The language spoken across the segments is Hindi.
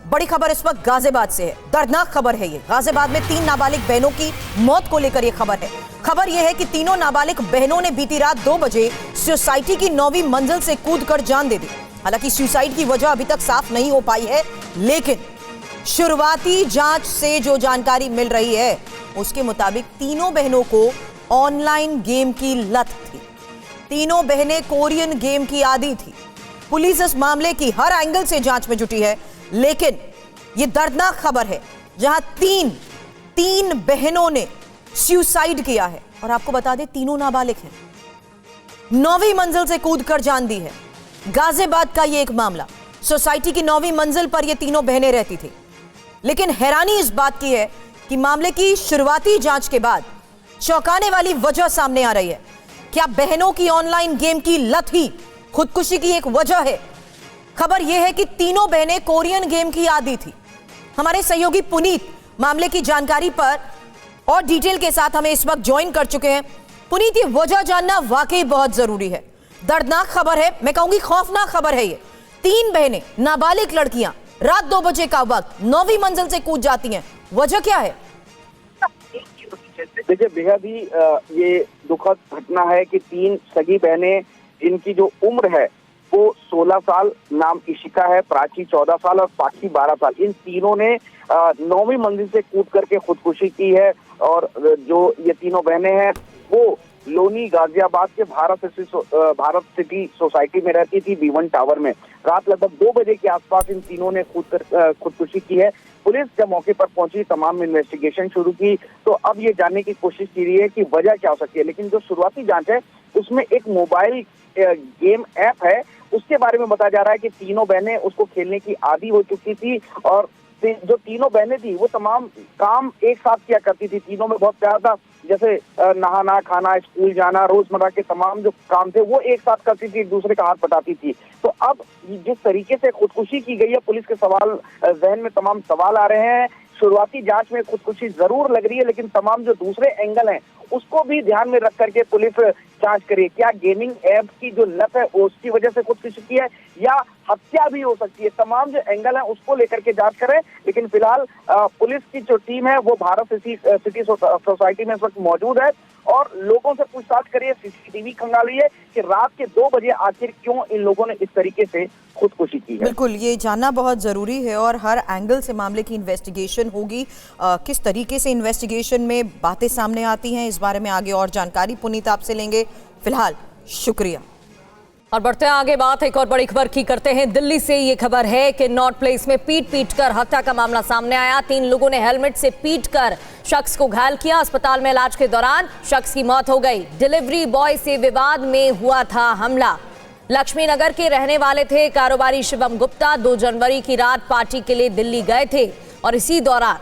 बड़ी खबर इस वक्त गाजियाबाद से है। दर्दनाक खबर है ये। गाजियाबाद में 3 नाबालिग बहनों की मौत को लेकर यह खबर है। खबर यह है कि तीनों नाबालिग बहनों ने बीती रात 2 बजे सोसाइटी की 9वीं मंजिल से कूदकर जान दे दी। हालांकि सुसाइड की वजह अभी तक साफ नहीं हो पाई है, लेकिन शुरुआती जांच से जो जानकारी मिल रही है उसके मुताबिक तीनों बहनों को ऑनलाइन गेम की लत थी। तीनों बहनें कोरियन गेम की आदी थी। पुलिस इस मामले की हर एंगल से जांच में जुटी है, लेकिन यह दर्दनाक खबर है जहां तीन बहनों ने सुसाइड किया है। और आपको बता दें, तीनों नाबालिग हैं। 9वीं मंजिल से कूदकर जान दी है। गाजियाबाद का यह एक मामला। सोसाइटी की 9वीं मंजिल पर यह तीनों बहनें रहती थी, लेकिन हैरानी इस बात की है कि मामले की शुरुआती जांच के बाद चौंकाने वाली वजह सामने आ रही है। क्या बहनों की ऑनलाइन गेम की लत ही खुदकुशी की एक वजह है? खबर यह है कि तीनों बहनें कोरियन गेम की आदी थी। हमारे सहयोगी पुनीत मामले की जानकारी पर और डिटेल के साथ हमें इस वक्त ज्वाइन कर चुके हैं। पुनीत, ये वजह जानना वाकई बहुत जरूरी है। दर्दनाक खबर है, मैं कहूंगी खौफनाक खबर है ये। 3 बहनें, नाबालिग लड़कियां, रात 2 बजे का वक्त 9वीं मंजिल से कूद जाती हैं। वजह क्या है? देखिए, बेहद ही ये दुखद घटना है कि 3 सगी बहनें, जिनकी जो उम्र है वो 16 साल, नाम इशिका है, प्राची 14 साल और साक्षी 12 साल, इन तीनों ने 9वीं मंजिल से कूद करके खुदकुशी की है। और जो ये तीनों बहनें हैं वो लोनी गाजियाबाद के भारत सिटी सोसाइटी में रहती थी, B1 टावर में। रात लगभग 2 बजे के आसपास इन तीनों ने खुदकुशी की है। पुलिस जब मौके पर पहुंची, तमाम इन्वेस्टिगेशन शुरू की, तो अब ये जानने की कोशिश की रही है कि वजह क्या हो सकती है। लेकिन जो शुरुआती जांच है उसमें एक मोबाइल गेम ऐप है, उसके बारे में बताया जा रहा है कि तीनों बहनें उसको खेलने की आदी हो चुकी थी। और जो तीनों बहनें थी वो तमाम काम एक साथ किया करती थी। तीनों में बहुत प्यार था, जैसे नहाना, खाना, स्कूल जाना, रोजमर्रा के तमाम जो काम थे वो एक साथ करती थी, एक दूसरे का हाथ बटाती थी। तो अब जिस तरीके से खुदकुशी की गई है, पुलिस के जहन में तमाम सवाल आ रहे हैं। शुरुआती जांच में खुदकुशी जरूर लग रही है, लेकिन तमाम जो दूसरे एंगल हैं उसको भी ध्यान में रख करके पुलिस जांच करे। क्या गेमिंग ऐप की जो लत है उसकी वजह से खुदकुशी की है, या हत्या भी हो सकती है? तमाम जो एंगल है उसको लेकर के जांच करें। लेकिन फिलहाल पुलिस की जो टीम है वो भारत सिटी सोसाइटी में इस वक्त मौजूद है और लोगों से पूछताछ करिए, CCTV खंगाल रही है कि रात के 2 बजे आखिर क्यों इन लोगों ने इस तरीके से खुदकुशी की है। बिल्कुल, ये जानना बहुत जरूरी है और हर एंगल से मामले की इन्वेस्टिगेशन होगी। किस तरीके से इन्वेस्टिगेशन में बातें सामने आती हैं, इस बारे में आगे और जानकारी पुनीत आपसे लेंगे। फिलहाल शुक्रिया। और बढ़ते हैं आगे, बात एक और बड़ी खबर की करते हैं। दिल्ली से ये खबर है कि नॉर्थ प्लेस में पीट कर हत्या का मामला सामने आया। 3 लोगों ने हेलमेट से पीटकर शख्स को घायल किया। अस्पताल में इलाज के दौरान शख्स की मौत हो गई। डिलीवरी बॉय से विवाद में हुआ था हमला। लक्ष्मी नगर के रहने वाले थे कारोबारी शिवम गुप्ता। 2 जनवरी की रात पार्टी के लिए दिल्ली गए थे और इसी दौरान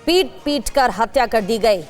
पीट कर हत्या कर दी गई।